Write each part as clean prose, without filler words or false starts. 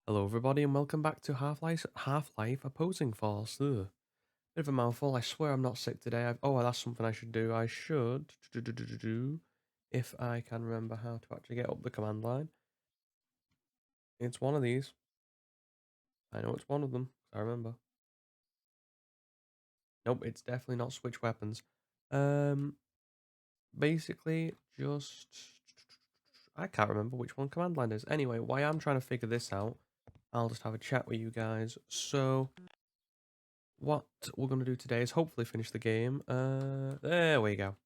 Hello, everybody, and welcome back to Half-Life Opposing Force. Ugh. Bit of a mouthful. I swear I'm not sick today. Oh, that's something I should do. I should if I can remember how to actually get up the command line. It's one of these. I know it's one of them. I remember. Nope, it's definitely not switch weapons. Um, basically, just I can't remember which one command line is. Anyway, while I'm trying to figure this out, I'll just have a chat with you guys. So. What we're going to do today is hopefully finish the game. There we go.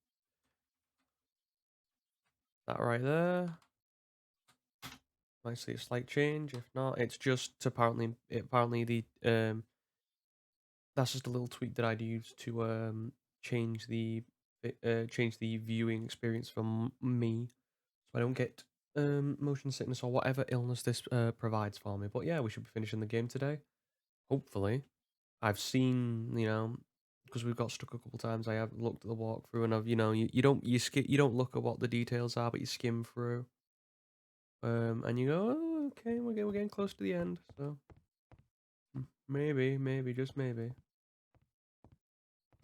That right there. Might see a slight change. If not, it's just apparently the that's just a little tweak that I'd use to change the viewing experience for me, so I don't get motion sickness or whatever illness this provides for me. But yeah, we should be finishing the game today. Hopefully. I've seen, because we've got stuck a couple times. I have looked at the walkthrough, and you don't look at what the details are, but you skim through, and you go, oh, okay, we're getting close to the end, so maybe, just maybe.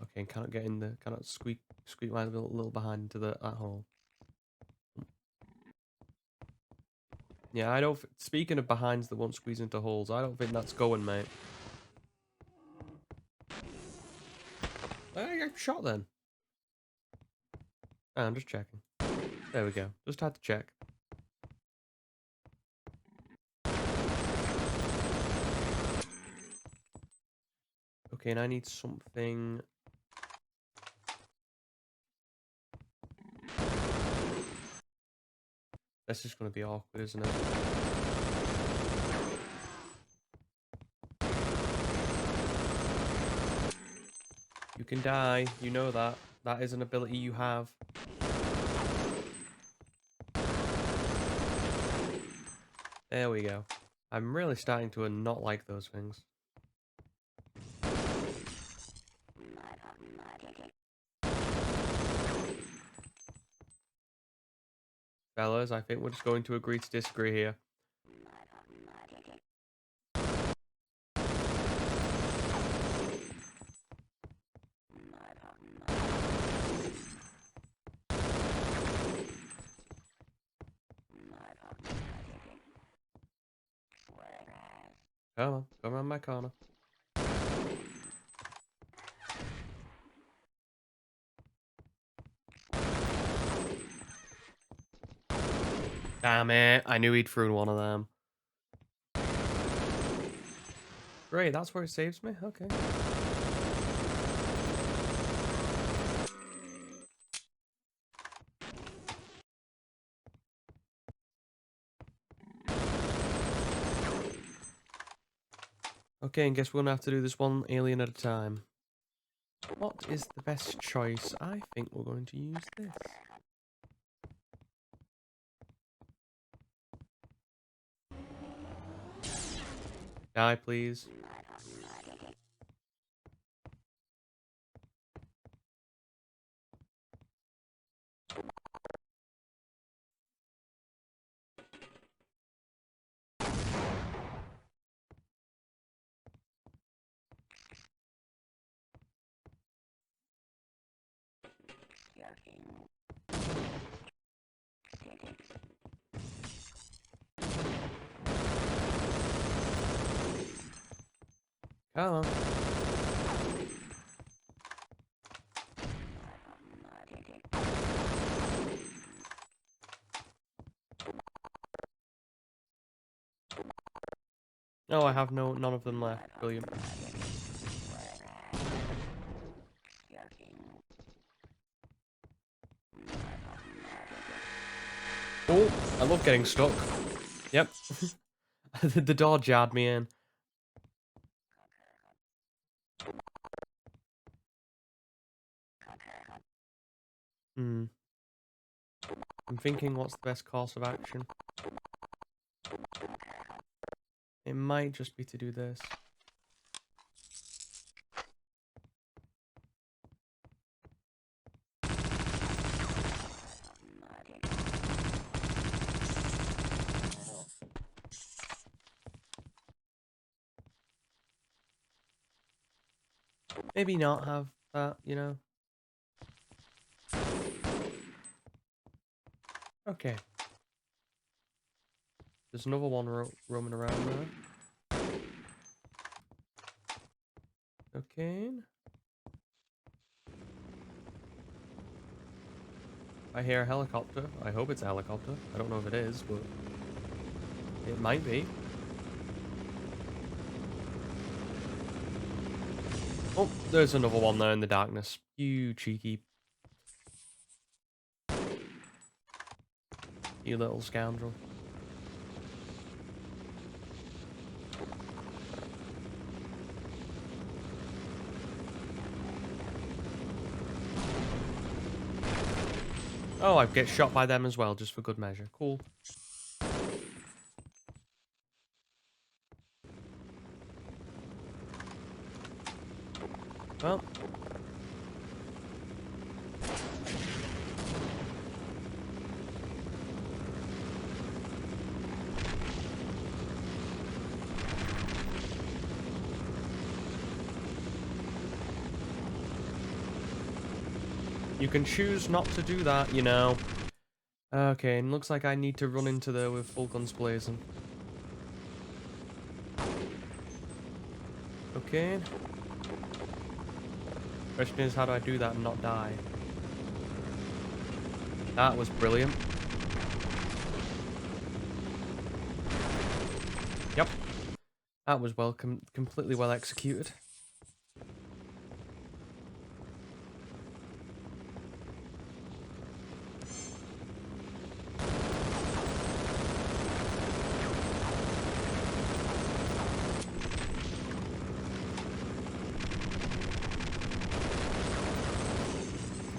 Okay, and cannot squeak line a little behind into that hole. Yeah, I don't. Speaking of behinds that won't squeeze into holes, I don't think that's going, mate. I got shot then. I'm just checking. There we go. Just had to check. Okay, and I need something. That's just going to be awkward, isn't it? You can die. You know that. That is an ability you have. There we go. I'm really starting to not like those things. Fellas, I think we're just going to agree to disagree here. Come on, come around my corner. Damn it, I knew he'd thrown one of them. Great, that's where it saves me? Okay. Okay, and guess we're gonna have to do this one alien at a time. What is the best choice? I think we're going to use this. Die, please. Come on. No, I have none of them left. Brilliant. Oh, I love getting stuck. Yep. The door jarred me in. Hmm. I'm thinking, what's the best course of action? It might just be to do this. maybe not have that, you know? Okay. There's another one roaming around there. Okay. I hear a helicopter. I hope it's a helicopter. I don't know if it is, but it might be. Oh, there's another one there in the darkness. You cheeky. You little scoundrel. Oh, I get shot by them as well, just for good measure. Cool. Well. You can choose not to do that, you know. Okay, and looks like I need to run into there with full guns blazing. Okay. Question is, how do I do that and not die? That was brilliant. Yep. That was completely well executed.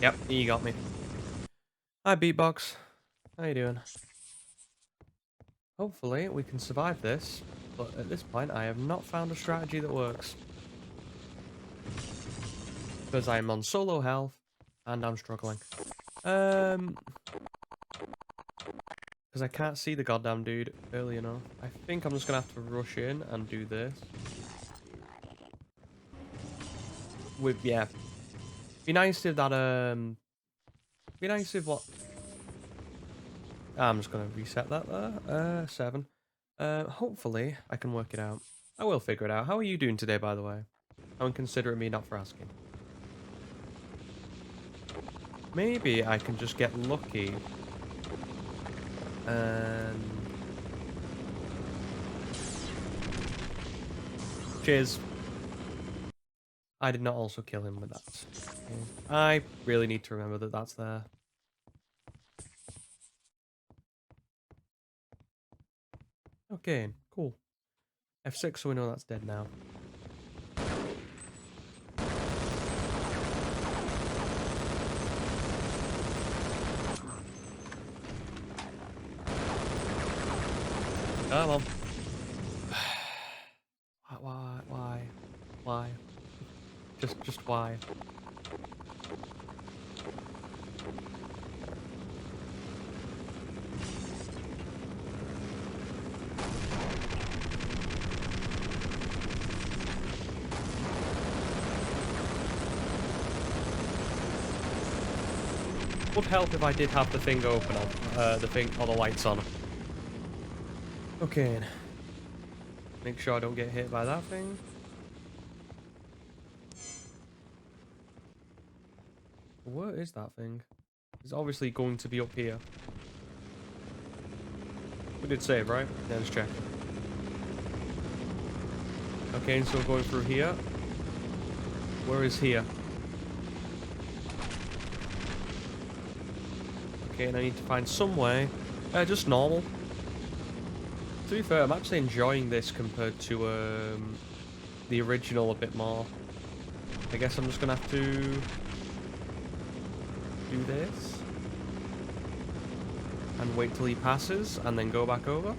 Yep, you got me. Hi, Beatbox. How you doing? Hopefully, we can survive this, but at this point, I have not found a strategy that works. Because I'm on solo health, and I'm struggling. Because I can't see the goddamn dude early enough. I think I'm just gonna have to rush in and do this. Yeah. Be nice if that, Be nice if what... I'm just gonna reset that there. 7. Hopefully, I can work it out. I will figure it out. How are you doing today, by the way? How inconsiderate of me not for asking. Maybe I can just get lucky. And... Cheers. I did not also kill him with that. Okay. I really need to remember that that's there. Okay, cool. F6 so we know that's dead now. Come on. Why? Just why? Would help if I did have the thing open on, the thing, or the lights on. Okay. Make sure I don't get hit by that thing. What is that thing? It's obviously going to be up here. We did save, right? Yeah, let's check. Okay, so we're going through here. Where is here? Okay, and I need to find some way. Just normal. To be fair, I'm actually enjoying this compared to the original a bit more. I guess I'm just gonna have to do this. And wait till he passes, and then go back over.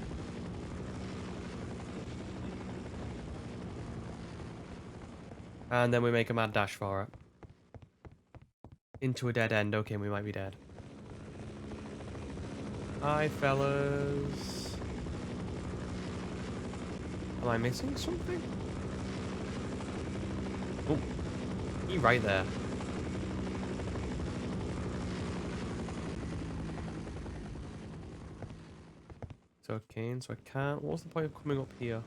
And then we make a mad dash for it. Into a dead end. Okay, we might be dead. Hi, fellas. Am I missing something? Oh. He right there. So okay, so I can't. What was the point of coming up here?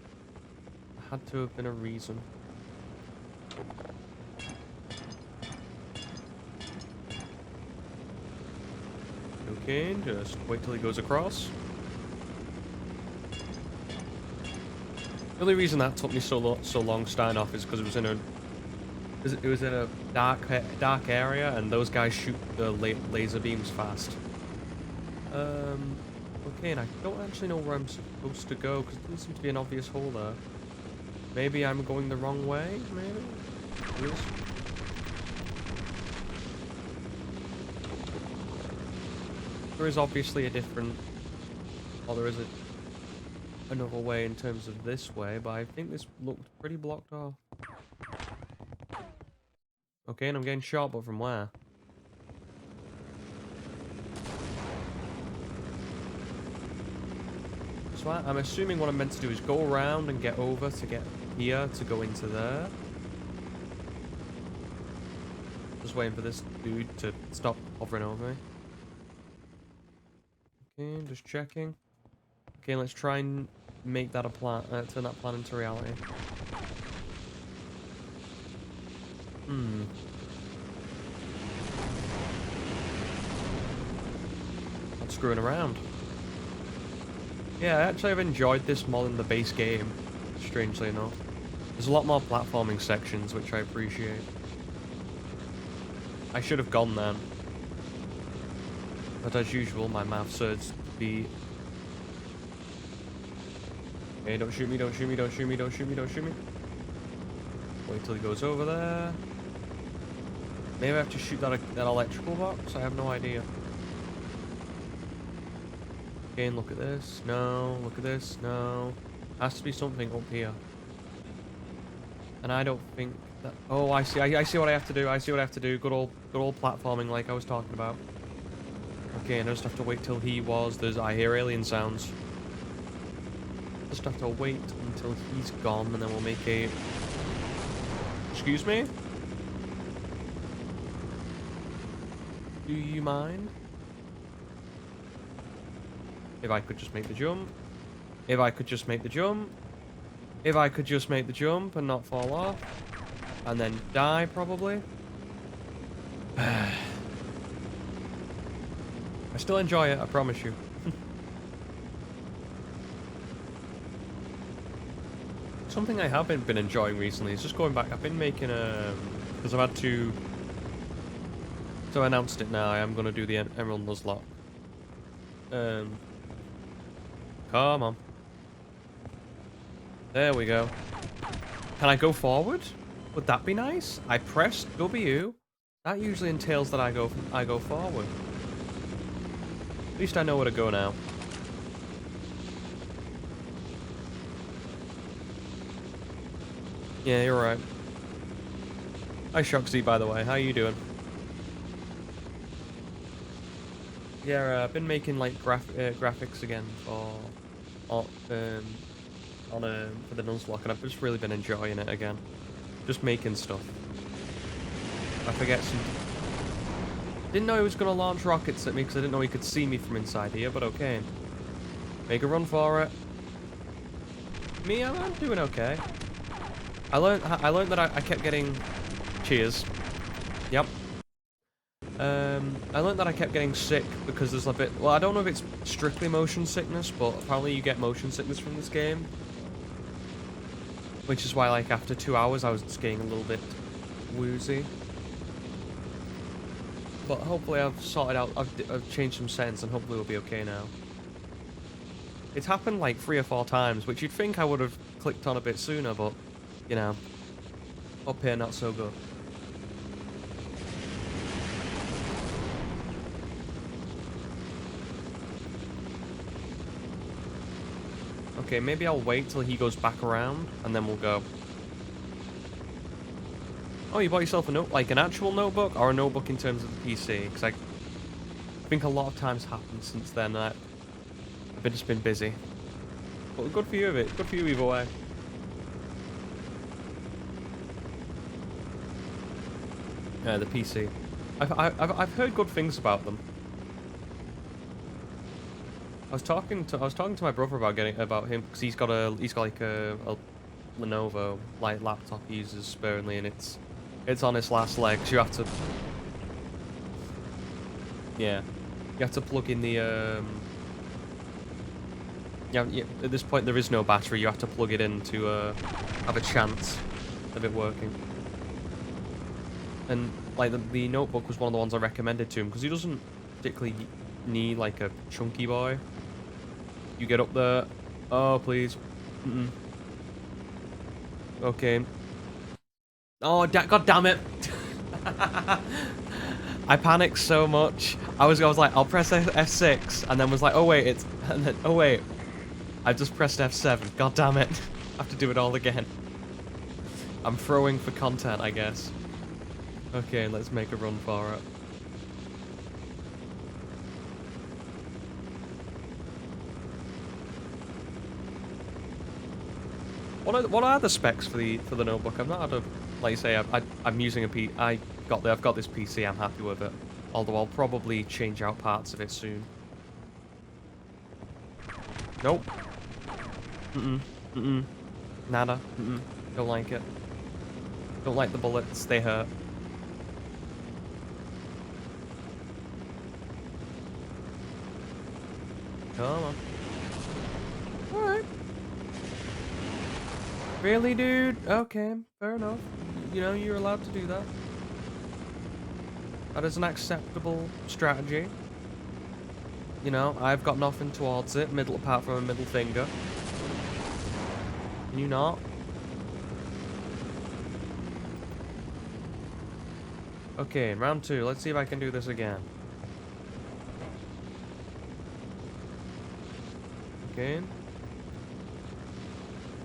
There had to have been a reason. Okay, just wait till he goes across. The only reason that took me so long starting off is because it was in a dark area, and those guys shoot the laser beams fast. Okay, and I don't actually know where I'm supposed to go because there doesn't seem to be an obvious hole there. Maybe I'm going the wrong way. Maybe. Yes. There is obviously a different, or there is another way in terms of this way, but I think this looked pretty blocked off. Okay, and I'm getting shot, but from where? So I'm assuming what I'm meant to do is go around and get over to get here to go into there. Just waiting for this dude to stop hovering over me. Okay, just checking. Okay, let's try and make that a plan, turn that plan into reality. Not screwing around. Yeah, actually I've enjoyed this mod in the base game, strangely enough. There's a lot more platforming sections, which I appreciate. I should have gone then. But as usual, my math surge be... Okay, don't shoot me, don't shoot me, don't shoot me, don't shoot me, don't shoot me. Wait till he goes over there. Maybe I have to shoot that electrical box? I have no idea. Again, look at this. No, look at this. No. Has to be something up here. And I don't think that... Oh, I see. I see what I have to do. I see what I have to do. Good old platforming like I was talking about. Okay, and I just have to wait till he was... I hear alien sounds. Just have to wait until he's gone, and then we'll make a... Excuse me? Do you mind? If I could just make the jump. If I could just make the jump. If I could just make the jump and not fall off. And then die, probably. I still enjoy it, I promise you. Something I haven't been enjoying recently is just going back. I've been making a... Because I've had to... So I announced it now. I am going to do the Emerald Nuzlocke. Come on. There we go. Can I go forward? Would that be nice? I pressed W. That usually entails that I go forward. At least I know where to go now. Yeah, you're right. Hi, Shoxy, by the way. How are you doing? Yeah, I've been making like graphics again for the Nuzlocke, and I've just really been enjoying it again. Just making stuff. I forget some. Didn't know he was gonna launch rockets at me because I didn't know he could see me from inside here, but okay. Make a run for it. Me, I'm doing okay. I learned that I kept getting... Cheers. Yep. I learned that I kept getting sick because there's a bit... Well, I don't know if it's strictly motion sickness, but apparently you get motion sickness from this game. Which is why, like, after 2 hours I was just getting a little bit woozy. But hopefully I've sorted out... I've changed some settings and hopefully we'll be okay now. It's happened like 3 or 4 times, which you'd think I would have clicked on a bit sooner, but... You know, up here, not so good. Okay, maybe I'll wait till he goes back around, and then we'll go. Oh, you bought yourself a note, like an actual notebook, or a notebook in terms of the PC? Because I think a lot of times happened since then. I've just been busy. But good for you of it. Good for you either way. The PC. I've heard good things about them. I was talking to my brother about him because he's got like a Lenovo like laptop he uses sparingly, and it's on its last legs. You have to, yeah, you have to plug in the yeah, at this point there is no battery. You have to plug it in to have a chance of it working. And like the notebook was one of the ones I recommended to him because he doesn't particularly need like a chunky boy. You get up there. Oh please. Okay. Oh god damn it. I panicked so much. I was like, I'll press F6, and then was like, oh wait, and then, oh wait, I just pressed F7. God damn it. I have to do it all again. I'm throwing for content, I guess. Okay, let's make a run for it. What are the specs for the notebook? I've not had a, like you say, I'm using I've got this PC. I'm happy with it. Although I'll probably change out parts of it soon. Nope. Nada. Don't like it. Don't like the bullets. They hurt. Come on. Alright. Really, dude? Okay, fair enough. You know, you're allowed to do that. That is an acceptable strategy. You know, I've got nothing towards it, apart from a middle finger. Can you not? Okay, round 2. Let's see if I can do this again. Okay.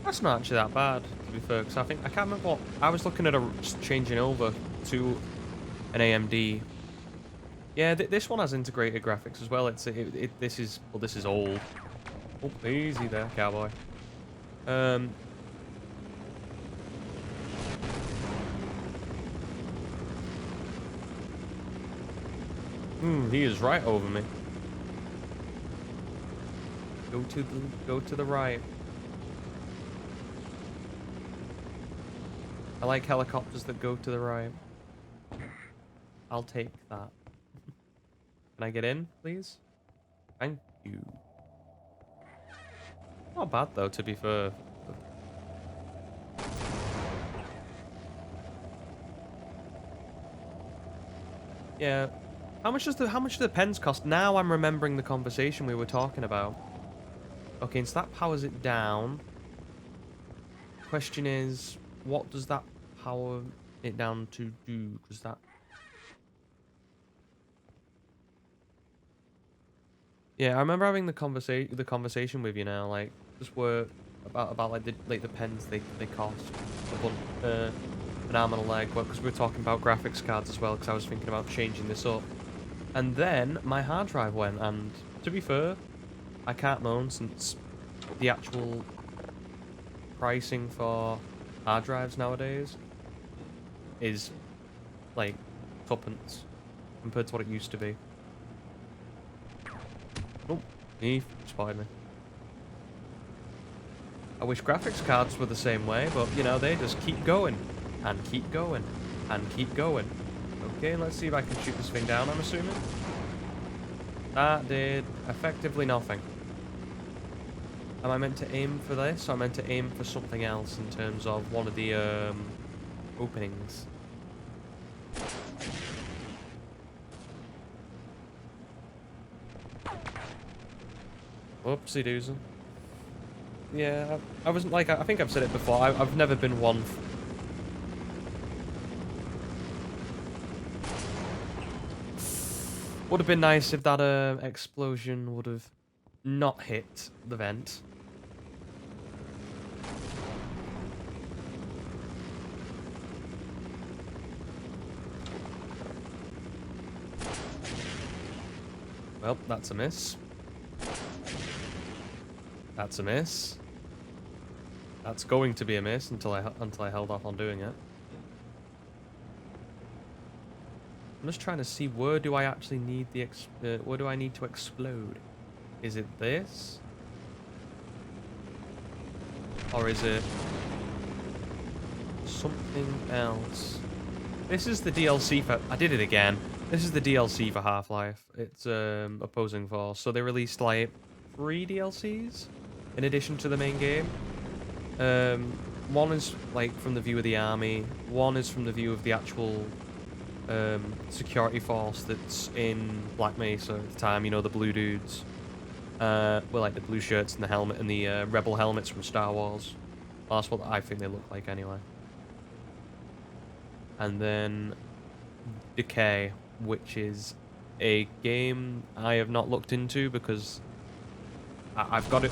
That's not actually that bad, to be fair, because I can't remember what... I was looking at changing over to an AMD. Yeah, this one has integrated graphics as well. This is old. Oh, easy there, cowboy. He is right over me. Go to the right. I like helicopters that go to the right. I'll take that. Can I get in, please? Thank you. Not bad though, to be fair. Yeah. How much do the pens cost? Now I'm remembering the conversation we were talking about. Okay, so that powers it down. Question is, what does that power it down to do? Because that... Yeah, I remember having the conversation with you now, like just were about like the pens they cost an arm and a leg, because we were talking about graphics cards as well, because I was thinking about changing this up. And then my hard drive went, and to be fair, I can't moan, since the actual pricing for hard drives nowadays is like tuppence compared to what it used to be. Oh, he spotted me. I wish graphics cards were the same way, but you know, they just keep going and keep going and keep going. Okay, let's see if I can shoot this thing down, I'm assuming. That did effectively nothing. Am I meant to aim for this? Or am I meant to aim for something else in terms of one of the openings? Whoopsie doozle. Yeah, I wasn't like, I think I've said it before, I've never been one... Would have been nice if that explosion would have not hit the vent. Well, that's a miss. That's a miss. That's going to be a miss until I held off on doing it. I'm just trying to see where do I actually need the where do I need to explode? Is it this? Or is it something else? This is the DLC for... I did it again. This is the DLC for Half-Life. It's Opposing Force. So they released like 3 DLCs in addition to the main game. One is like from the view of the army. One is from the view of the actual security force that's in Black Mesa at the time. You know, the blue dudes. Well, like the blue shirts and the helmet and the rebel helmets from Star Wars. Well, that's what I think they look like anyway. And then Decay, which is a game I have not looked into because I've got it.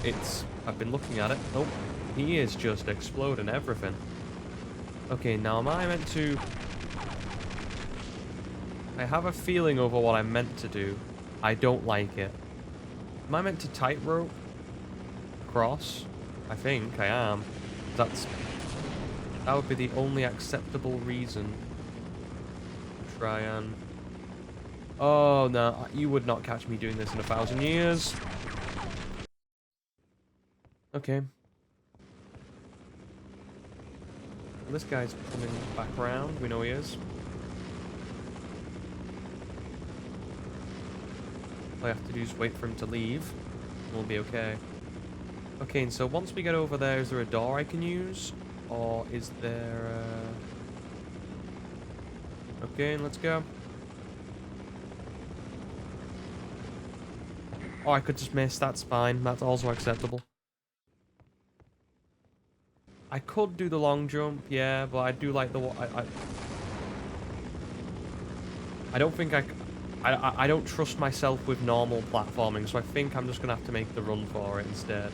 I've been looking at it. Oh, he is just exploding everything. Okay, now am I meant to... I have a feeling over what I'm meant to do. I don't like it. Am I meant to tightrope across? I think I am. That would be the only acceptable reason to try and... Oh, no. You would not catch me doing this in 1,000 years. Okay. Well, this guy's coming back around. We know he is. All I have to do is wait for him to leave. We'll be okay. Okay, and so once we get over there, is there a door I can use? Or is there Okay, let's go. Oh, I could just miss. That's fine. That's also acceptable. I could do the long jump, yeah, but I do like the... I don't think I don't trust myself with normal platforming, so I think I'm just going to have to make the run for it instead.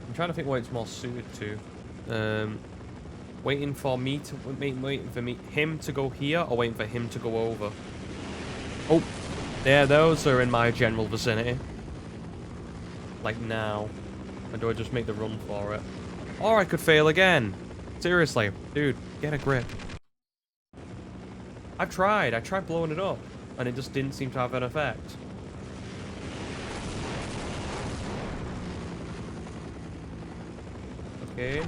I'm trying to think what it's more suited to. Waiting for him to go here, or waiting for him to go over? Oh, yeah, those are in my general vicinity. Like now. Or do I just make the run for it? Or I could fail again. Seriously, dude, get a grip. I tried blowing it up, and it just didn't seem to have an effect. Okay.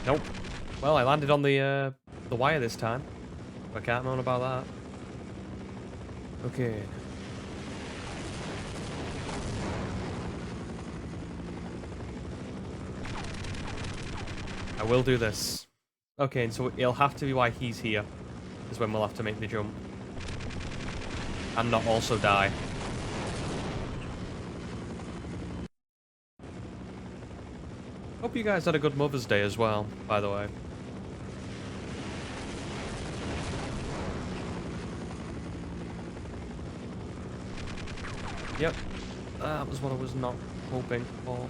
Nope. Well, I landed on the wire this time. I can't moan about that. Okay. I will do this. Okay, and so it'll have to be why he's here. Is when we'll have to make the jump. And not also die. Hope you guys had a good Mother's Day as well, by the way. Yep. That was what I was not hoping for.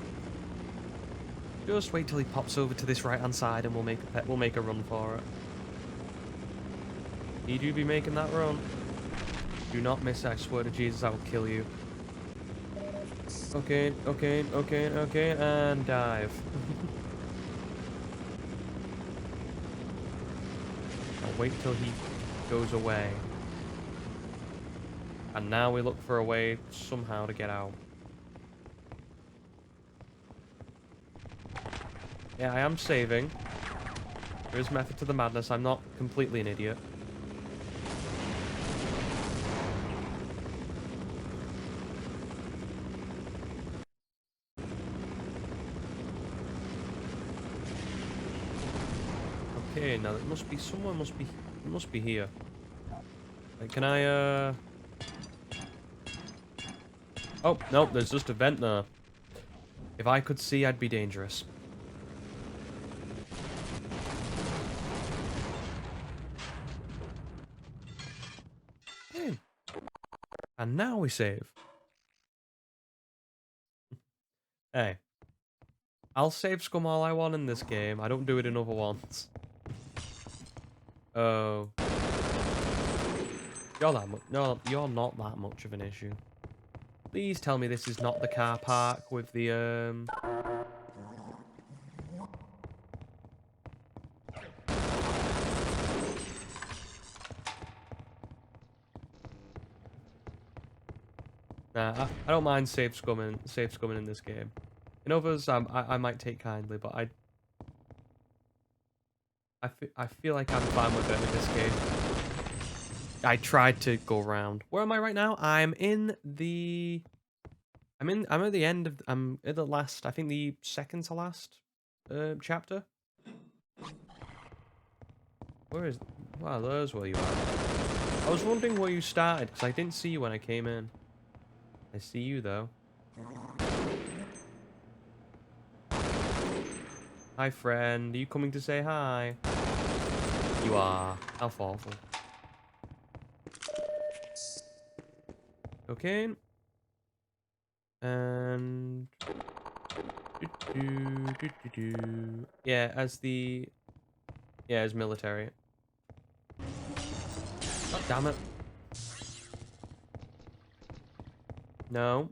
Just wait till he pops over to this right-hand side and we'll make a run for it. Need you be making that run? Do not miss it, I swear to Jesus, I will kill you. Okay, and dive. I'll wait till he goes away. And now we look for a way somehow to get out. Yeah, I am saving. There is method to the madness. I'm not completely an idiot. Okay, now it must be someone must be here. Like, can I Oh, no, there's just a vent there. If I could see, I'd be dangerous. And now we save. Hey. I'll save scum all I want in this game. I don't do it in other ones. Oh. You're that much. No, you're not that much of an issue. Please tell me this is not the car park with the Nah, I don't mind safe scumming in this game. In others, I might take kindly, but I feel like I'm fine with it in this game. I tried to go around. Where am I right now? I'm at the end of I'm at the last, I think the second to last chapter. Where is Wow, there's where you are. I was wondering where you started because I didn't see you when I came in. I see you though. Hi friend, are you coming to say hi? You are. How thoughtful. Okay. And yeah, as military. Oh, damn it. No.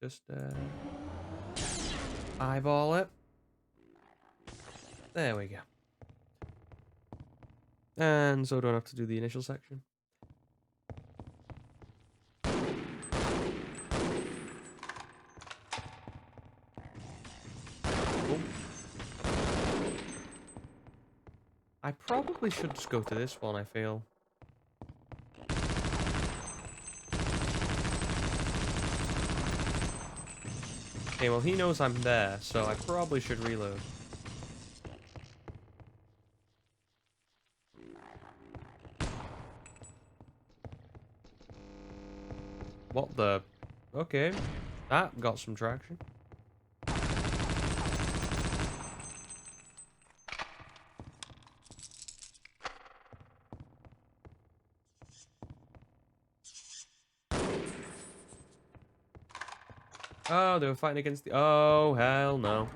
Just eyeball it. There we go. And so don't have to do the initial section. Cool. I probably should just go to this one, I feel. Okay, well he knows I'm there, so I probably should reload. What the? Okay. That got some traction. Oh, they were fighting against the... Oh, hell no.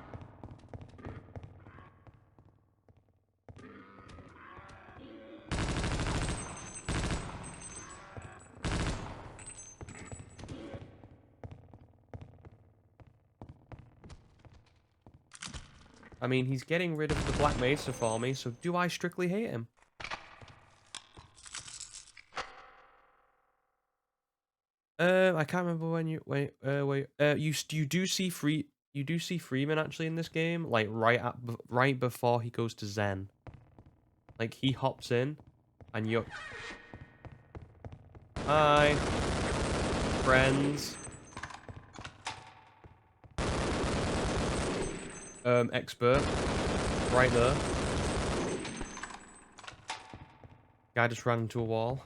I mean, he's getting rid of the Black Mesa for me, so do I strictly hate him? I can't remember when you you do see Freeman actually in this game, like right before he goes to Zen. Like he hops in, and you're hi friends. Expert, right there. Guy just ran into a wall.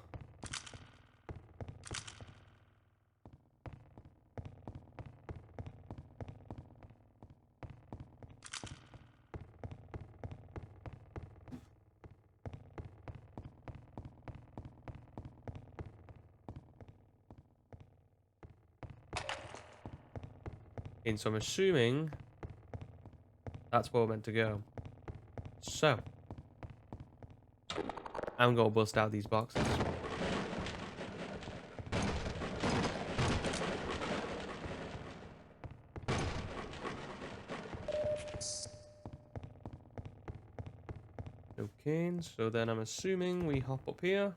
And so I'm assuming that's where we're meant to go. So I'm gonna bust out these boxes. Okay, so then I'm assuming we hop up here.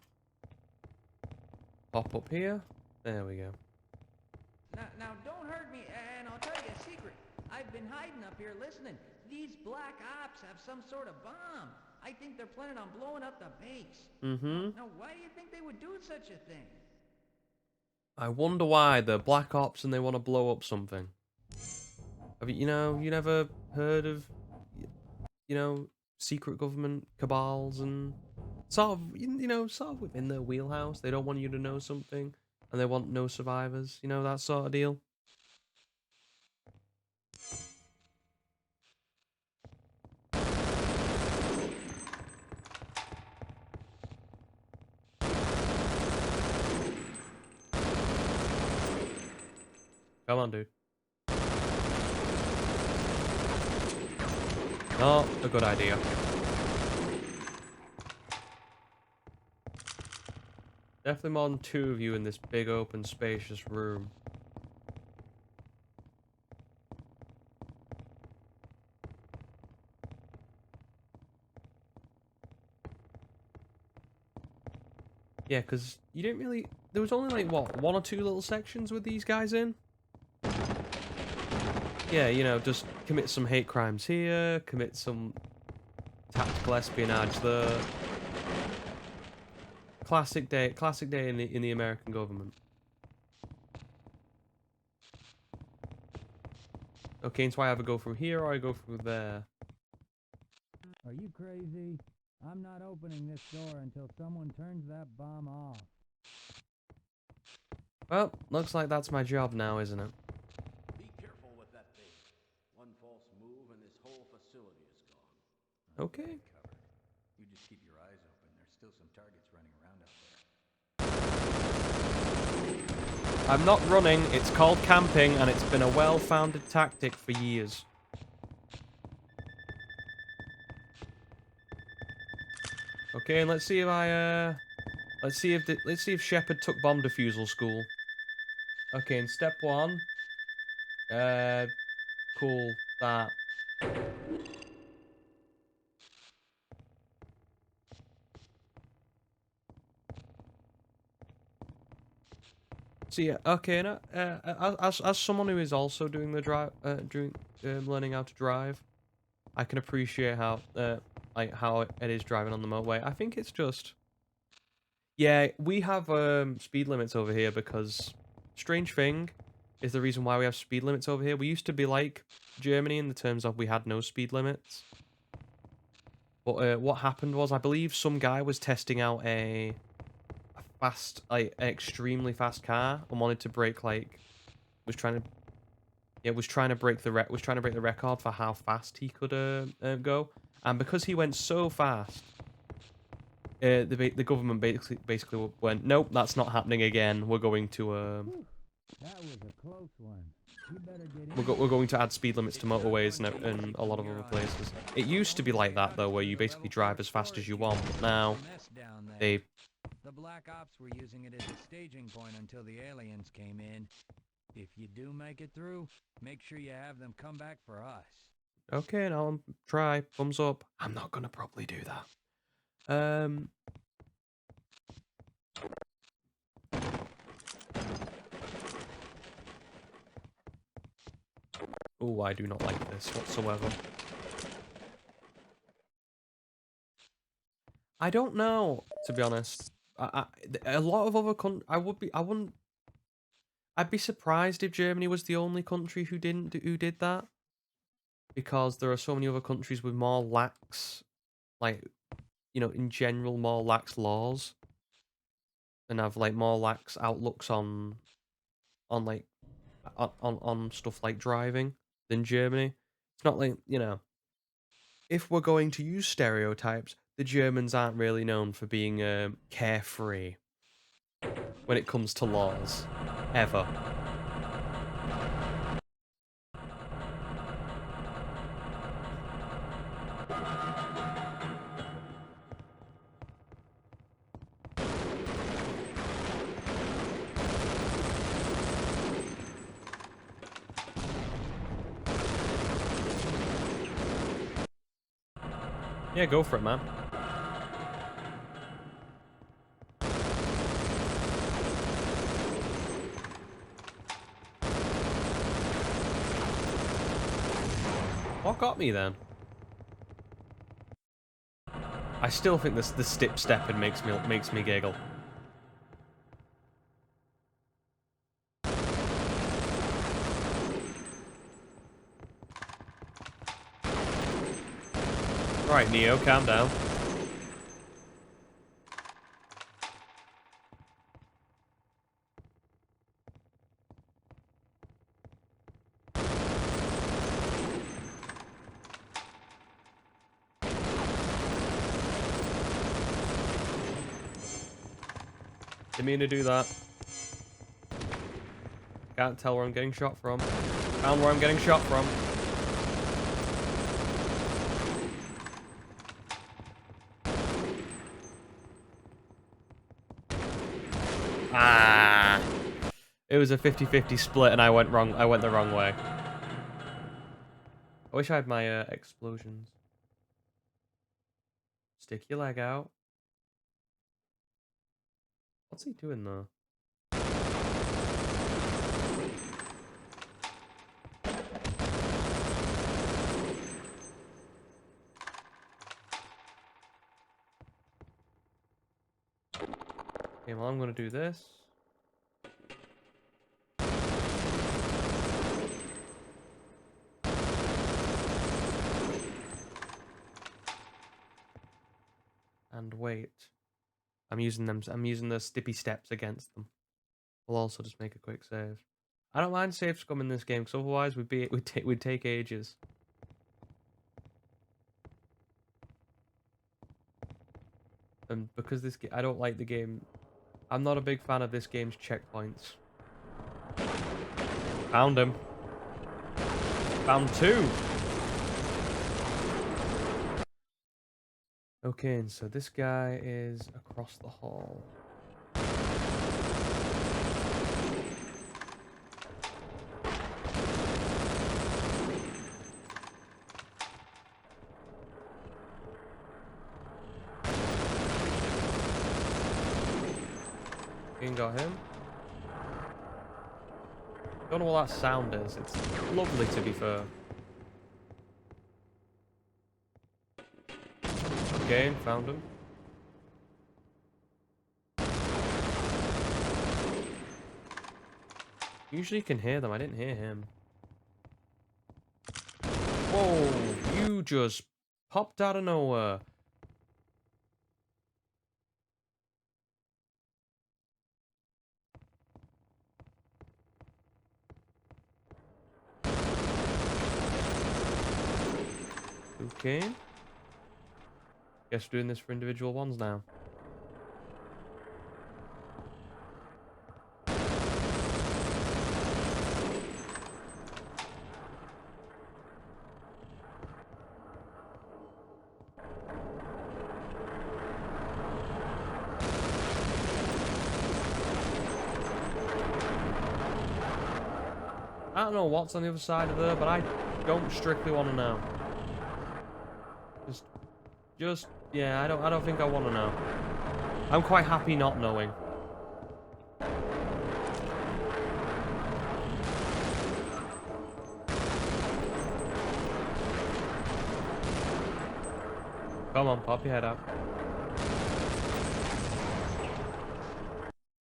Hop up here. There we go. Now don't hurt me, and I'll tell you a secret. I've been hiding up here listening. These black ops have some sort of bomb. I think they're planning on blowing up the base. Mm-hmm. Now, why do you think they would do such a thing? I wonder why they're Black Ops and they want to blow up something. Have you never heard of, secret government cabals and sort of, sort of within their wheelhouse. They don't want you to know something and they want no survivors, that sort of deal. Come on, dude. Not a good idea. Definitely more than 2 of you in this big open spacious room. Yeah, because you didn't really... There was only, like, what, 1 or 2 little sections with these guys in? Yeah, you know, just commit some hate crimes here, commit some tactical espionage there. Classic day in the American government. Okay, so I either go through here or I go through there. Are you crazy? I'm not opening this door until someone turns that bomb off. Well, looks like that's my job now, isn't it? Be careful with that thing. One false move and this whole facility is gone. Okay. Covered. You just keep your eyes open. There's still some targets running around out there. I'm not running, it's called camping, and it's been a well-founded tactic for years. Okay, and let's see if let's see if Shepard took bomb defusal school. Okay, in step 1, cool, that. So yeah, okay, and as someone who is also doing the learning how to drive, I can appreciate how how it is driving on the motorway. I think it's just, yeah, we have speed limits over here because, strange thing, is the reason why we have speed limits over here. We used to be like Germany in the terms of we had no speed limits. But what happened was, I believe some guy was testing out a fast, like, an extremely fast car and wanted to break, like, was trying to break the record for how fast he could go. And because he went so fast, the government basically went, nope, that's not happening again. We're going to That was a close one. You better get in. we're going to add speed limits to motorways and a lot of other places. It used to be like that though, where you basically drive as fast as you want. But now they The Black Ops were using it as a staging point until the aliens came in. If you do make it through, make sure you have them come back for us. okay, now I'm try thumbs up. I'm not gonna probably do that. Oh, I do not like this whatsoever. I don't know, to be honest. A lot of other I'd be surprised if Germany was the only country who did that, because there are so many other countries with more lax, like, you know, in general, more lax laws, and have like more lax outlooks on like on stuff like driving than Germany. It's not like, you know, if we're going to use stereotypes, the Germans aren't really known for being carefree when it comes to laws, ever. Yeah, go for it, man. What got me then? I still think this the stepping makes me giggle. Right, Neo, calm down. Didn't mean to do that. Can't tell where I'm getting shot from. Found where I'm getting shot from. Ah! It was a 50-50 split and I went wrong. I went the wrong way. I wish I had my explosions. Stick your leg out. What's he doing though? Okay, well I'm gonna do this. And wait. I'm using the stippy steps against them. We'll also just make a quick save. I don't mind save scum in this game, because otherwise we'd take ages. And because I don't like the game. I'm not a big fan of this game's checkpoints. Found him. Found two. Okay, and so this guy is across the hall. Got him. Don't know what that sound is. It's lovely, to be fair. Okay, found him. Usually you can hear them. I didn't hear him. Whoa! You just popped out of nowhere. Okay. Guess we're doing this for individual ones now. I don't know what's on the other side of there, but I don't strictly want to know. Yeah, I don't think I want to know. I'm quite happy not knowing. Come on, pop your head out.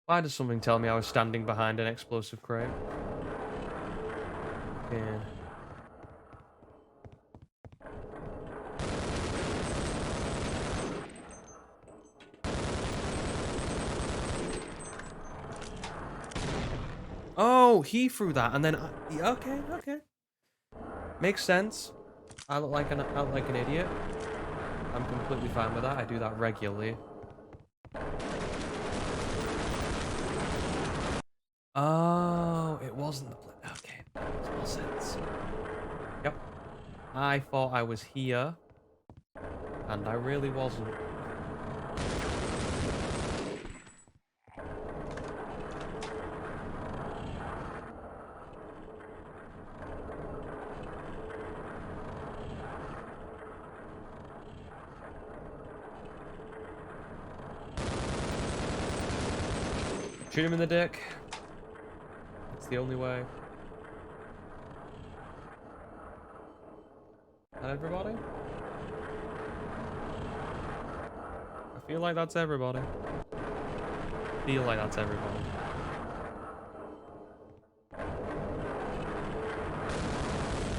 Why does something tell me I was standing behind an explosive crate? Yeah. Oh, he threw that, and then okay. Makes sense. I look like an idiot. I'm completely fine with that. I do that regularly. Oh, it wasn't the okay, that makes more sense. Yep. I thought I was here, and I really wasn't. Shoot him in the dick. It's the only way. Not everybody? I feel like that's everybody. Feel like that's everybody.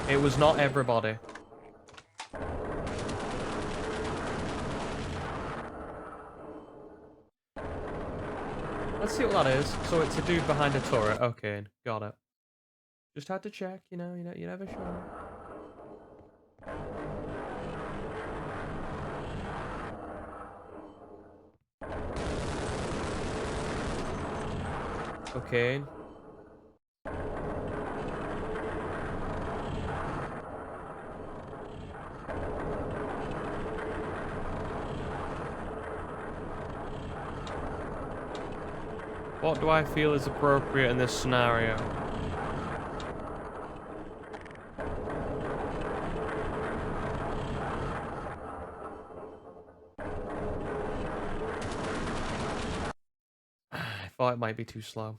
It was not everybody. Let's see what that is. So it's a dude behind a turret. Okay, got it. Just had to check, you know, you're never sure. Okay. What do I feel is appropriate in this scenario? I thought it might be too slow.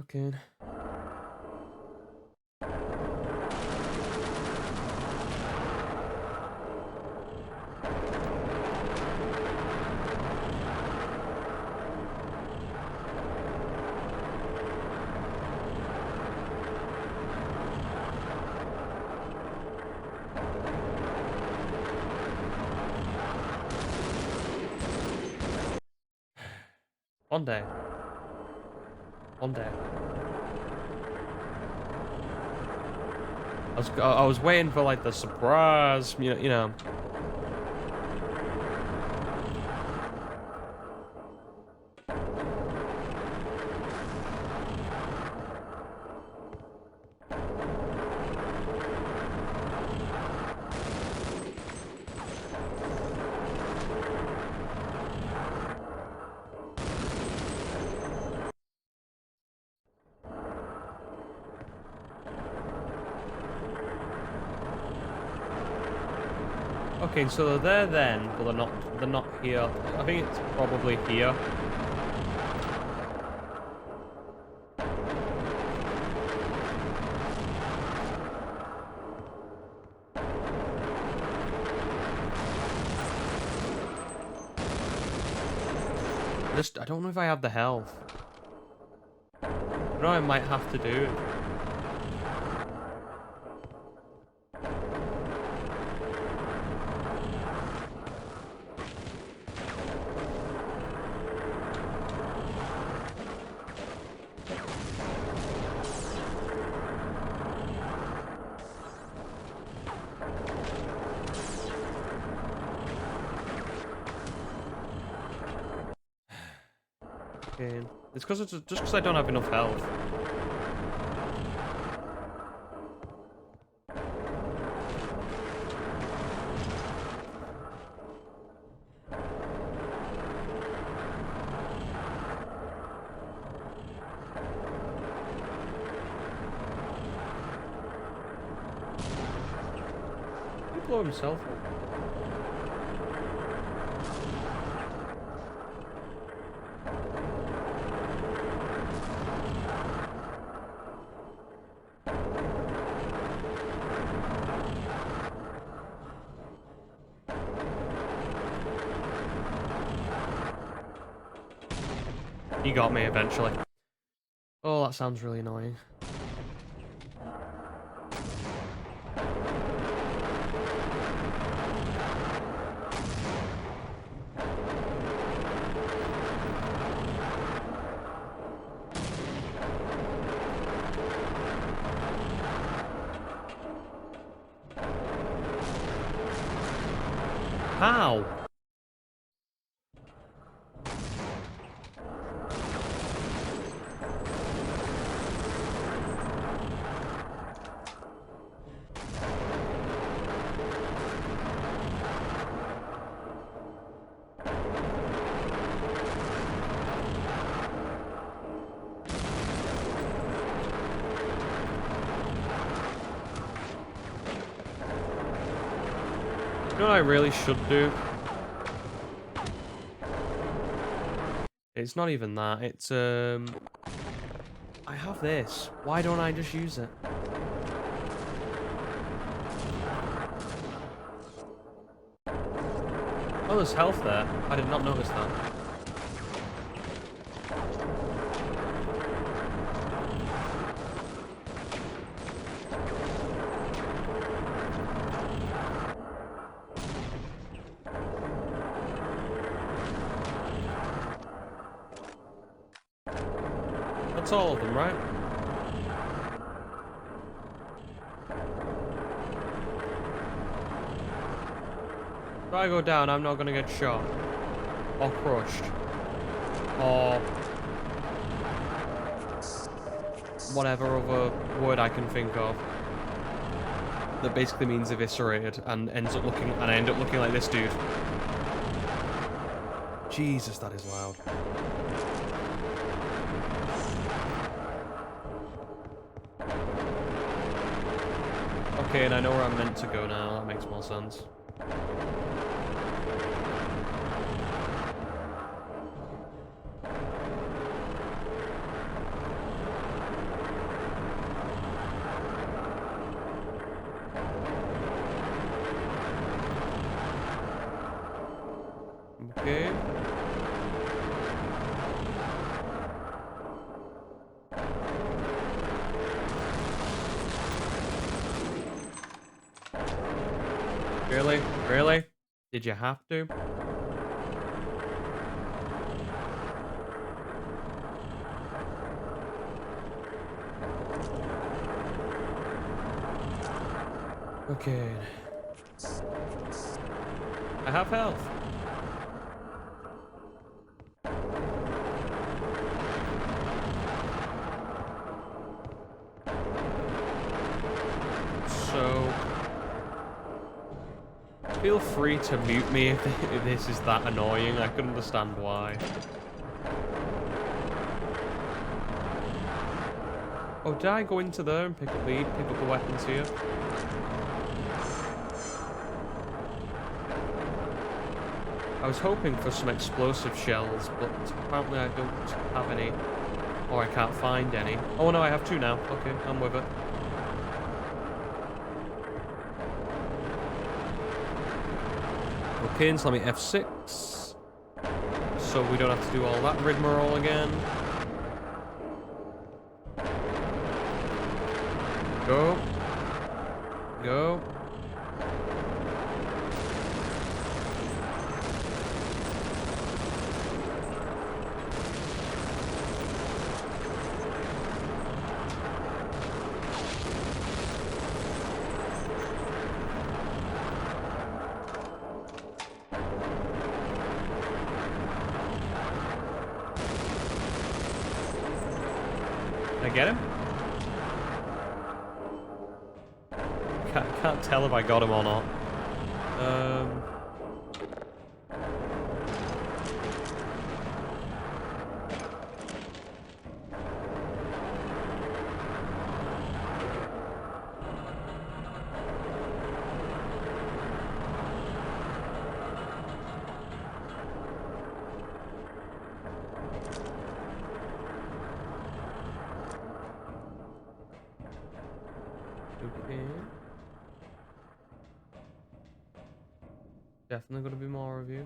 Okay. One day. One day. I was waiting for like the surprise, you know. Okay, so they're there then, but they're not here. I think it's probably here. I don't know if I have the health. I know I might have to do it. Okay. It's just because I don't have enough health. He blew himself up. He got me eventually. Oh, that sounds really annoying. How? You know what I really should do? It's not even that. It's, I have this. Why don't I just use it? Oh, there's health there. I did not notice that. That's all of them, right? If I go down, I'm not gonna get shot. Or crushed. Or whatever other word I can think of. That basically means eviscerated and ends up looking, and I end up looking like this dude. Jesus, that is loud. Okay, and I know where I'm meant to go now. That makes more sense. Okay. Really? Really? Did you have to? Okay. I have health. So feel free to mute me if this is that annoying. I can understand why. Oh, did I go into there and pick up the weapons here? I was hoping for some explosive shells, but apparently I don't have any. Or I can't find any. Oh no, I have two now. Okay, I'm with it. Okay, so let me F6. So we don't have to do all that rigmarole again. Go. Go. Did I get him? Can't tell if I got him or not. Okay. Definitely gonna be more of you.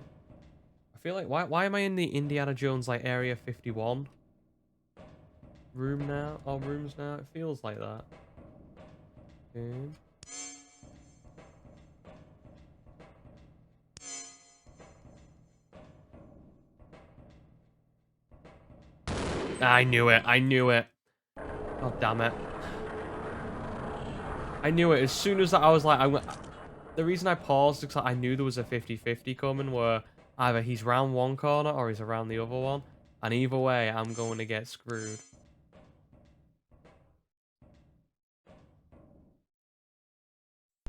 I feel like why am I in the Indiana Jones like Area 51 room now? Or rooms now? It feels like that. Okay. I knew it. I knew it. Oh damn it. I knew it as soon as I was like, the reason I paused is because I knew there was a 50-50 coming where either he's round one corner or he's around the other one. And either way, I'm going to get screwed.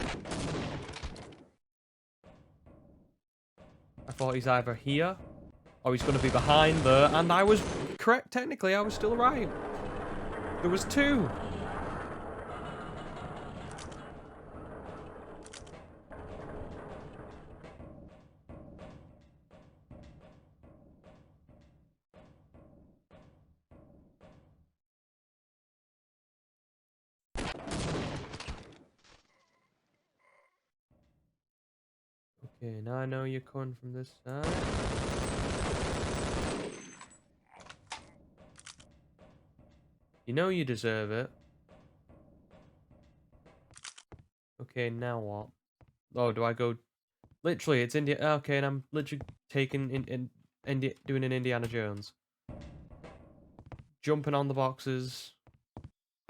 I thought he's either here or he's going to be behind there. And I was correct. Technically, I was still right. There was two. Okay, now I know you're coming from this side. You know you deserve it. Okay, now what? Oh, do I go... Literally, it's India... Okay, and I'm literally taking... doing an Indiana Jones. Jumping on the boxes.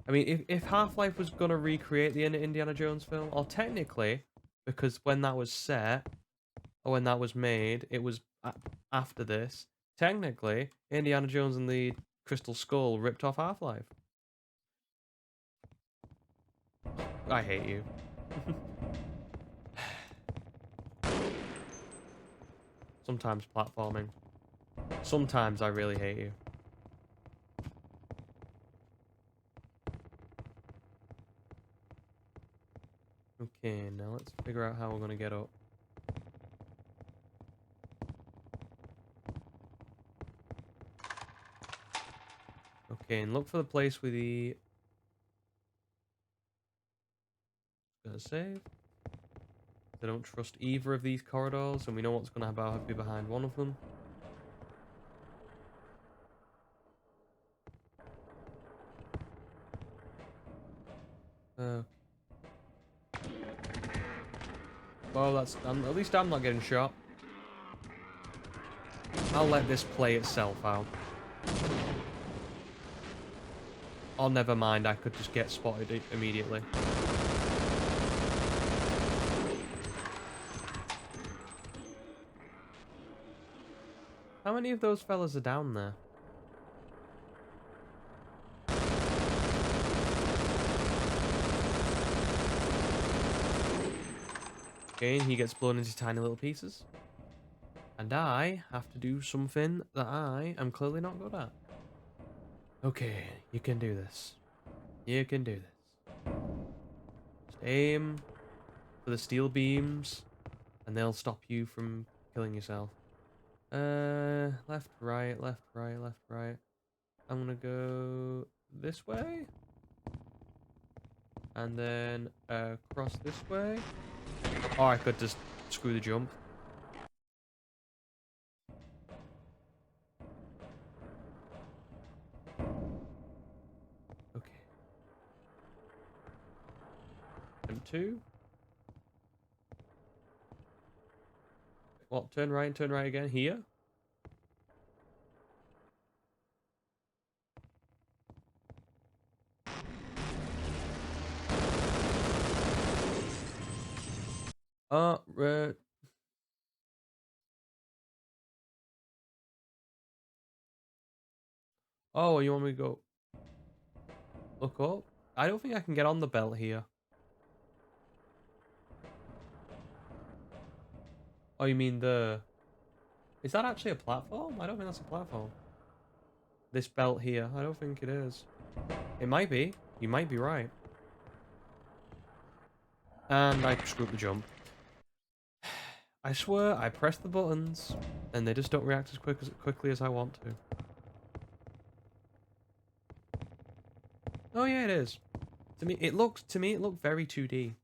I mean, if Half-Life was going to recreate the Indiana Jones film, or technically, because when that was set... when that was made, it was after this. Technically, Indiana Jones and the Crystal Skull ripped off Half-Life. I hate you. Sometimes platforming. Sometimes I really hate you. Okay, now let's figure out how we're gonna get up. Okay, and look for the place with the... Gonna save. I don't trust either of these corridors, and we know what's gonna be behind one of them. Well, that's... at least I'm not getting shot. I'll let this play itself out. Oh, never mind, I could just get spotted immediately. How many of those fellas are down there? Okay, he gets blown into tiny little pieces. And I have to do something that I am clearly not good at. Okay, you can do this. You can do this. Just aim for the steel beams, and they'll stop you from killing yourself. Left, right, left, right, left, right. I'm gonna go this way. And then across this way. Or I could just screw the jump. Okay. Jump 2. What? Turn right and turn right again? Here? Red. Oh, you want me to go look up? I don't think I can get on the belt here. Oh, you mean the... Is that actually a platform? I don't think that's a platform. This belt here. I don't think it is. It might be. You might be right. And I screwed the jump. I swear, I press the buttons, and they just don't react as quickly as I want to. Oh yeah, it is. To me, it looked very 2D.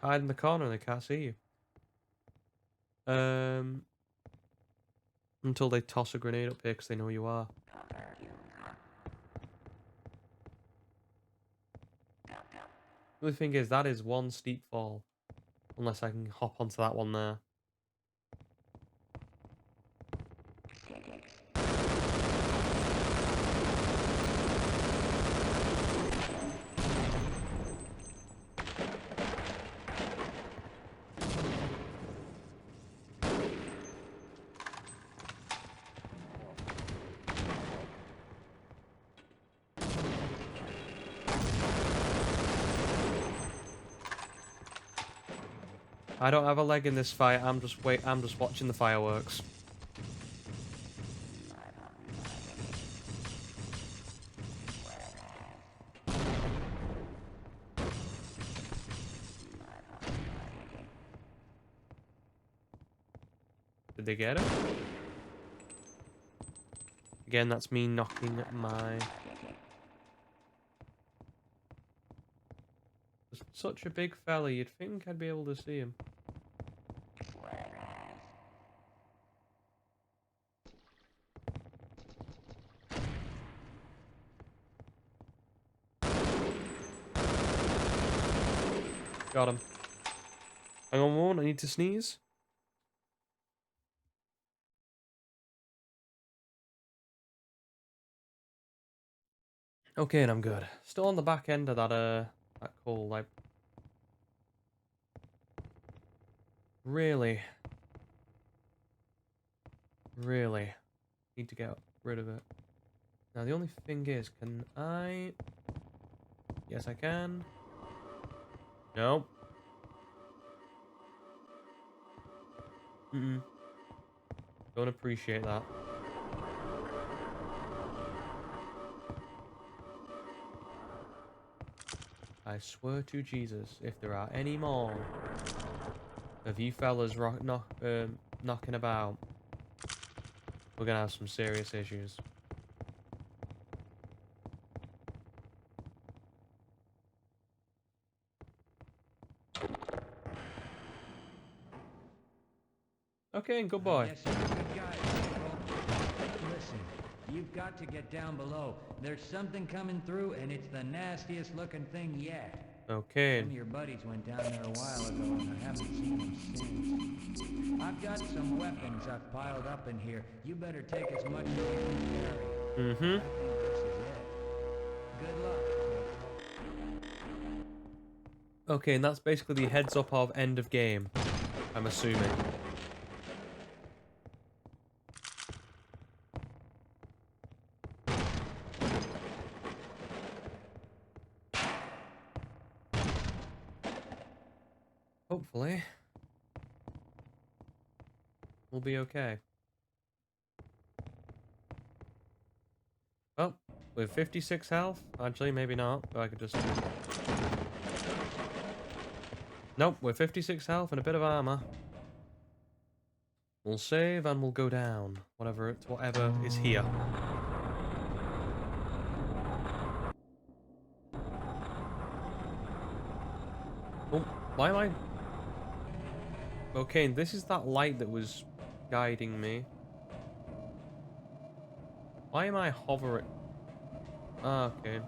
Hide in the corner, and they can't see you. Until they toss a grenade up here because they know you are. The only thing is, that is one steep fall. Unless I can hop onto that one there. I don't have a leg in this fight. I'm just watching the fireworks. Did they get him? Again, that's me knocking my... Such a big fella, you'd think I'd be able to see him. Got him. Hang on one, I need to sneeze. Okay, and I'm good. Still on the back end of that call, like... Really? Really? Need to get rid of it. Now, the only thing is, can I... Yes, I can. No. Mm-mm. Don't appreciate that. I swear to Jesus, if there are any more of you fellas knocking about, we're gonna have some serious issues. Okay, and good boy. Yes, you're a good guy, April. Listen, you've got to get down below. There's something coming through, and it's the nastiest looking thing yet. Okay. Some of your buddies went down there a while ago, and I haven't seen them since. I've got some weapons I've piled up in here. You better take as much as you can carry. Mm-hmm. I think this is it. Good luck, April. Okay, and that's basically the heads up of end of game, I'm assuming. Hopefully, we'll be okay. Well, with 56 health, actually, maybe not, but I could just... Nope, with 56 health and a bit of armor. We'll save and we'll go down, whatever is here. Oh, why am I... Okay, this is that light that was guiding me. Why am I hovering? Ah, okay.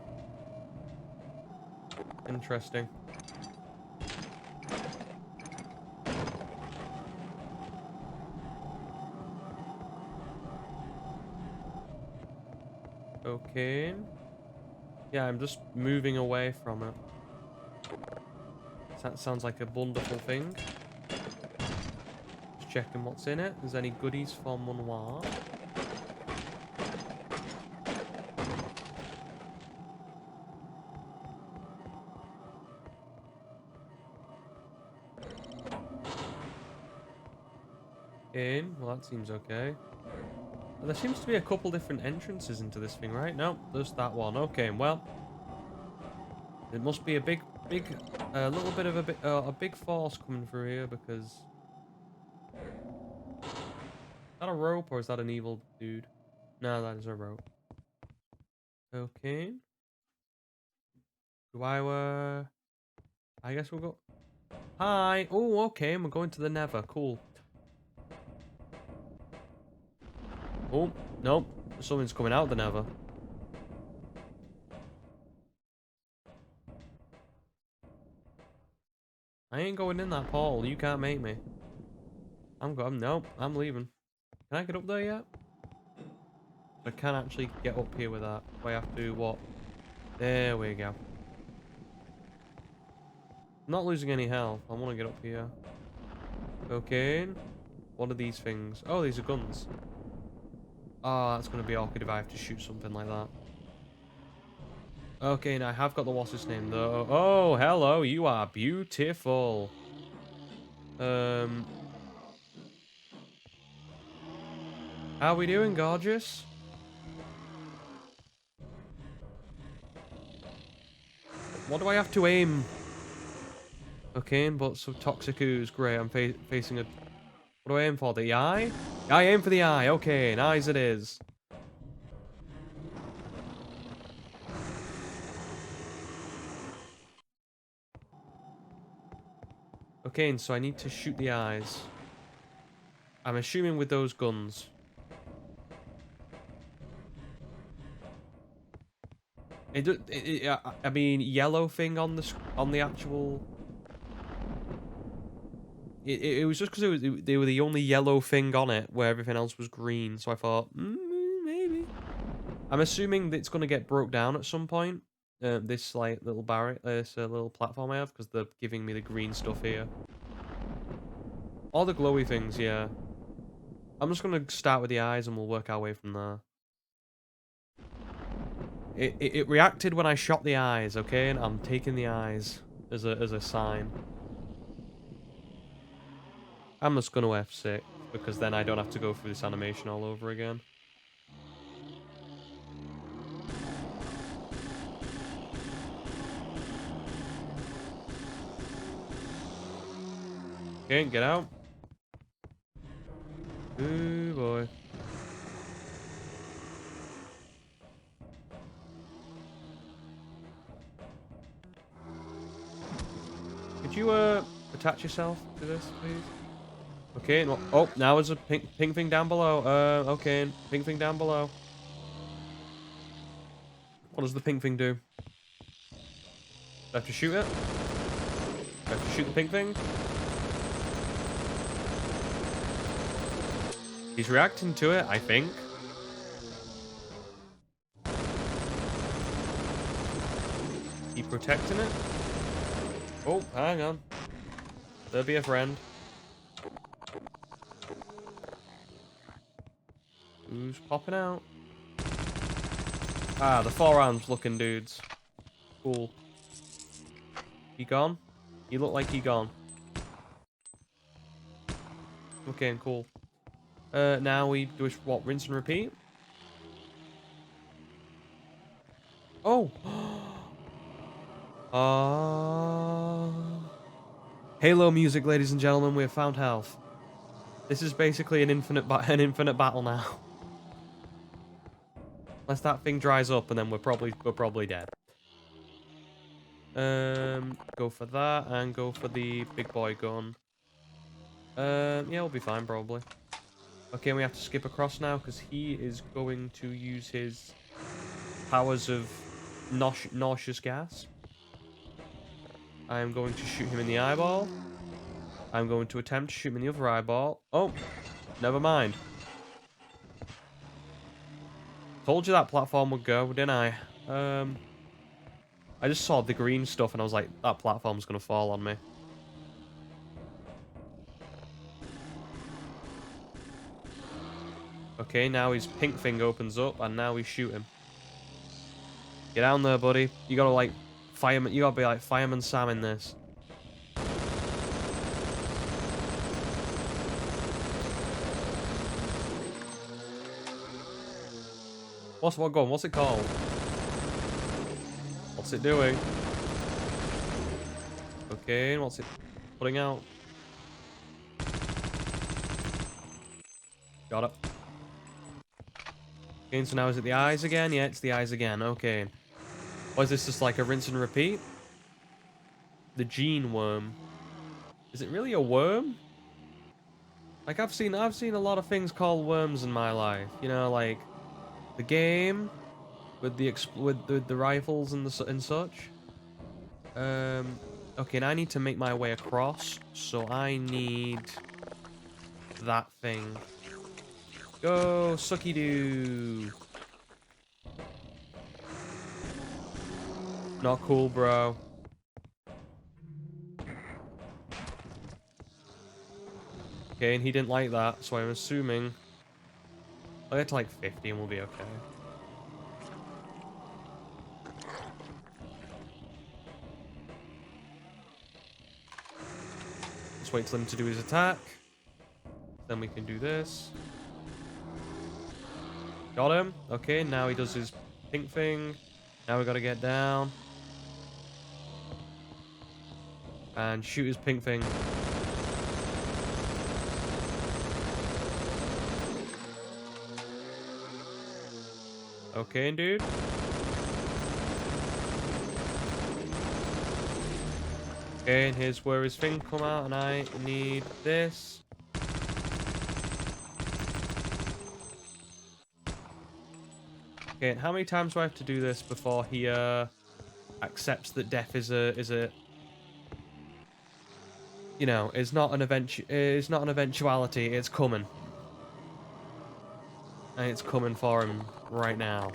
Interesting. Okay. Yeah, I'm just moving away from it. That sounds like a wonderful thing. Just checking what's in it. Is there any goodies for Manoir? Well, that seems okay. There seems to be a couple different entrances into this thing, right? No, just that one. Okay, well, it must be a little bit of a big force coming through here because... Is that a rope or is that an evil dude? No, that is a rope. Okay. Do I guess we'll go... Hi! Oh, okay, we're going to the Nether. Cool. Oh, nope. Something's coming out the Nether. I ain't going in that portal. You can't make me. I'm going. Nope, I'm leaving. Can I get up there yet? I can't actually get up here with that. I have to what? There we go. I'm not losing any health. I want to get up here. Okay. What are these things? Oh, these are guns. Oh, that's going to be awkward if I have to shoot something like that. Okay, now I have got the what's his name though. Oh, hello. You are beautiful. How we doing, gorgeous? What do I have to aim? Okay, but so toxic ooze. Great, I'm facing a... What do I aim for? The eye? I aim for the eye. Okay, and eyes it is. Okay, and so I need to shoot the eyes. I'm assuming with those guns. I mean, yellow thing on the actual... It was just because they were the only yellow thing on it, where everything else was green. So I thought, maybe. I'm assuming that it's going to get broke down at some point. This like little barrier, this little platform I have, because they're giving me the green stuff here. All the glowy things, yeah. I'm just going to start with the eyes and we'll work our way from there. It reacted when I shot the eyes, okay? And I'm taking the eyes as a sign. I'm just going to F6 because then I don't have to go through this animation all over again. Okay, get out. Ooh boy. Could you attach yourself to this, please? Okay, no, oh, now there's a pink thing down below. Okay, pink thing down below. What does the pink thing do? Do I have to shoot it? Do I have to shoot the pink thing? He's reacting to it, I think. He protecting it? Oh, hang on. There'll be a friend. Who's popping out? Ah, the forearms looking dudes. Cool. He gone? He look like he gone. Okay, cool. Now we do what? Rinse and repeat? Oh! Halo music, ladies and gentlemen. We have found health. This is basically an infinite battle now. Unless that thing dries up, and then we're probably dead. Go for that and go for the big boy gun. Yeah, we'll be fine probably. Okay, we have to skip across now because he is going to use his powers of nauseous gas. I am going to shoot him in the eyeball. I'm going to attempt to shoot him in the other eyeball. Oh, never mind. Told you that platform would go, didn't I? I just saw the green stuff and I was like, that platform's gonna fall on me. Okay, now his pink thing opens up and now we shoot him. Get down there, buddy. You gotta like fireman. You gotta be like Fireman Sam in this. What's it called? What's it doing? Okay, what's it putting out? Got it. Okay, so now is it the eyes again? Yeah, it's the eyes again. Okay. Or is this just like a rinse and repeat? The gene worm. Is it really a worm? Like I've seen a lot of things called worms in my life. You know, like the game with the rifles and such. Okay, and I need to make my way across, so I need that thing. Go, sucky doo. Not cool, bro. Okay, and he didn't like that, so I'm assuming I'll get to like 50 and we'll be okay. Just wait for him to do his attack. Then we can do this. Got him. Okay, now he does his pink thing. Now we gotta get down. And shoot his pink thing. Okay, dude. Okay, and here's where his thing come out, and I need this. Okay, and how many times do I have to do this before he accepts that death is a you know, is not an eventuality, it's coming. And it's coming for him right now.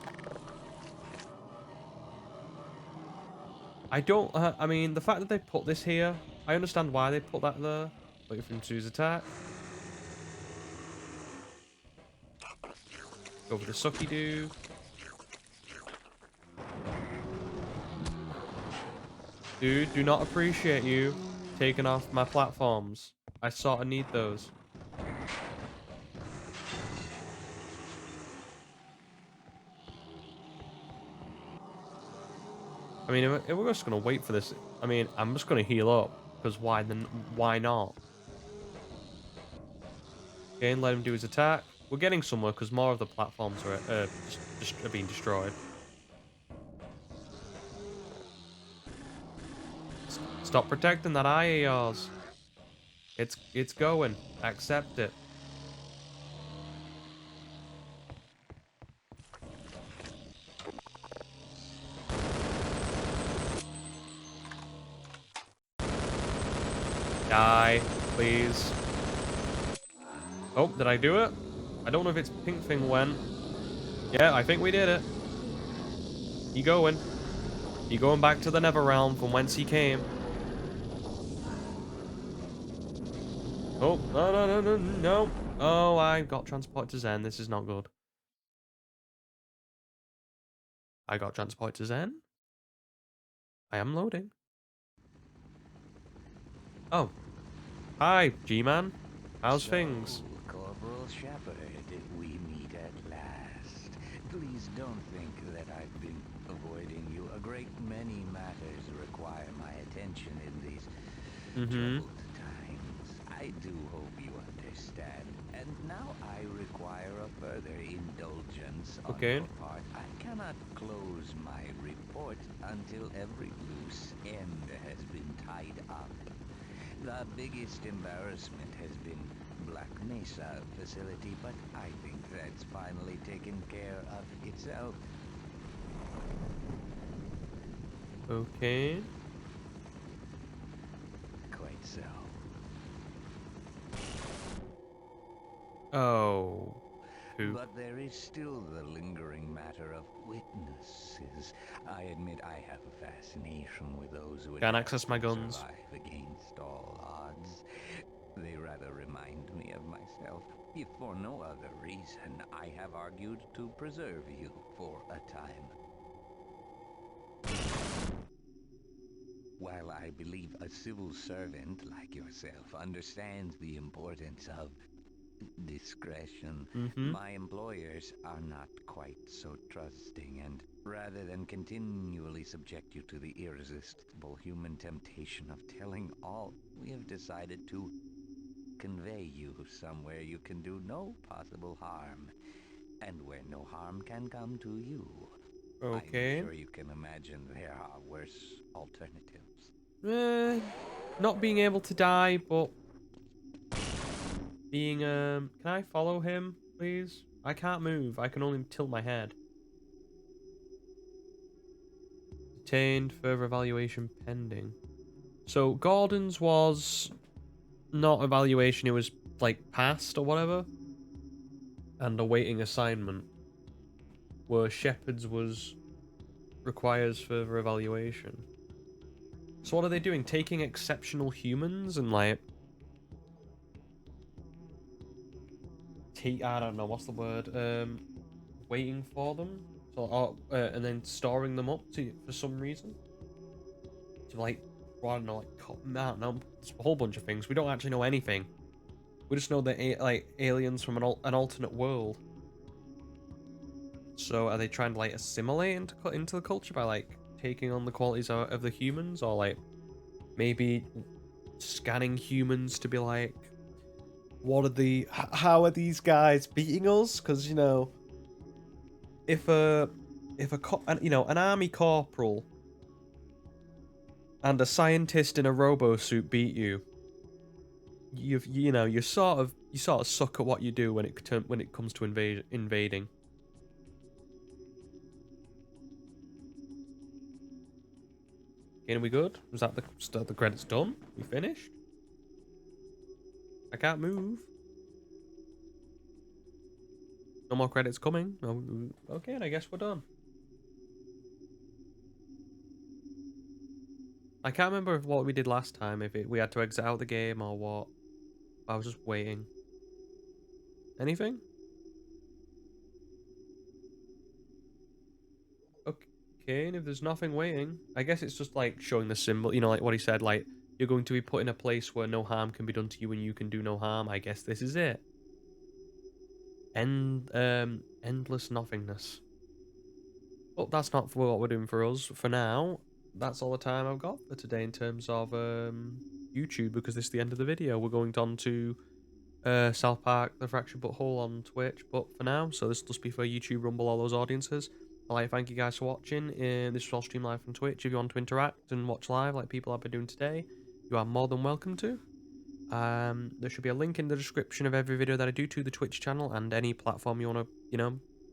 I mean, the fact that they put this here, I understand why they put that there. Wait for him to use attack. Go for the sucky do. Dude, do not appreciate you taking off my platforms. I sort of need those. I mean, if we're just gonna wait for this, I mean, I'm just gonna heal up because why not? Okay, and let him do his attack. We're getting somewhere because more of the platforms are are being destroyed. Stop protecting that eye of yours. It's going. Accept it. Die, please. Oh, did I do it? I don't know if it's pink thing when. Yeah, I think we did it. You going? You going back to the Nether Realm from whence he came? Oh, no, no, no, no, no. Oh, I got transported to Zen. This is not good. I got transported to Zen. I am loading. Oh. Hi, G-Man. How's things? Corporal Shepard, we meet at last. Please don't think that I've been avoiding you. A great many matters require my attention in these troubled times. I do hope you understand. And now I require a further indulgence on Okay. your part. I cannot close my report until every loose end has been tied up. The biggest embarrassment has been Black Mesa facility, but I think that's finally taken care of itself. Okay. Quite so. Oh. Poop. But there is still the lingering matter of witnesses. I admit I have a fascination with those who Can't adapt access my and guns. survive against all odds. They rather remind me of myself. If for no other reason, I have argued to preserve you for a time. While I believe a civil servant like yourself understands the importance of discretion, my employers are not quite so trusting, and rather than continually subject you to the irresistible human temptation of telling all, we have decided to convey you somewhere you can do no possible harm, and where no harm can come to you. Okay. I'm sure you can imagine there are worse alternatives. Not being able to die, but being, can I follow him, please? I can't move. I can only tilt my head. Detained, further evaluation pending. So, Gordon's was not evaluation, it was, like, passed or whatever. And awaiting assignment. Where Shepard's was requires further evaluation. So what are they doing? Taking exceptional humans and, like, I don't know, what's the word? Waiting for them, so and then storing them up for some reason. To like, well, I don't know, like, I don't know, it's a whole bunch of things. We don't actually know anything. We just know that like aliens from an alternate world. So are they trying to like assimilate into the culture by like taking on the qualities of the humans, or like maybe scanning humans to be like, how are these guys beating us? Because you know, if an army corporal and a scientist in a robo suit beat you, you sort of suck at what you do when it comes to invading. Okay, are we good? Was that the credits done? We finished? I can't move. No more credits coming. Oh, okay, and I guess we're done. I can't remember what we did last time, if we had to exit out the game or what. I was just waiting. Anything? Okay, and if there's nothing waiting, I guess it's just like showing the symbol, you know, like what he said, like, you're going to be put in a place where no harm can be done to you and you can do no harm. I guess this is it. Endless nothingness. But that's not for what we're doing for us. For now, that's all the time I've got for today in terms of YouTube, because this is the end of the video. We're going on to South Park, The Fractured Butthole on Twitch, but for now, so this will just be for YouTube, Rumble, all those audiences. I'd like to thank you guys for watching. This was all streamed live from Twitch. If you want to interact and watch live like people have been doing today, you are more than welcome to. There should be a link in the description of every video that I do to the Twitch channel and any platform you want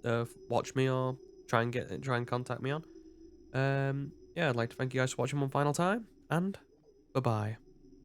to, watch me or try and contact me on. Yeah, I'd like to thank you guys for watching one final time, and bye-bye.